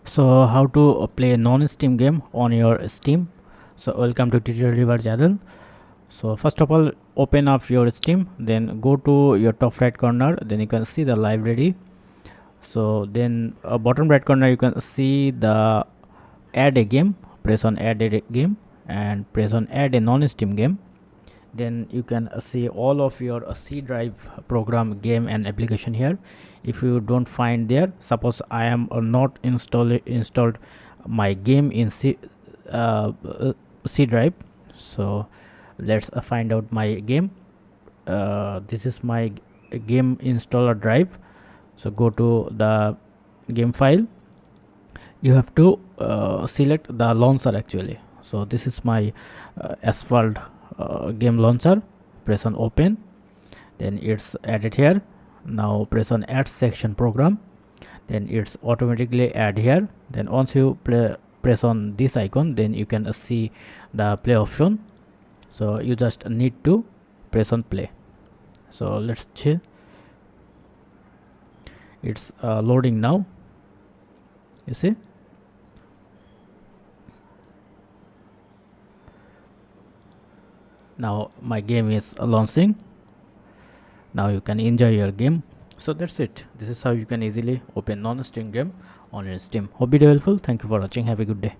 So how to play non-Steam game on your Steam. So welcome to Tutorial River channel. So first of all, open up your Steam, then go to your top right corner, then you can see the library. So then bottom right corner you can see the add a game. Press on add a game and press on add a non-Steam game. Then you can see all of your C drive program, game and application here. If you don't find there, suppose I am not installed my game in C drive. So let's find out my game. This is my game installer drive. So go to the game file. You have to select the launcher actually. So this is my Asphalt game launcher. Press on open, then it's added here. Now press on add section program, then it's automatically add here. Then once you press on this icon, then you can see the play option. So you just need to press on play. So let's see, it's loading now. You see, now my game is launching. Now you can enjoy your game. So that's it. This is how you can easily open non-Steam game on your Steam. Hope video helpful. Thank you for watching. Have a good day.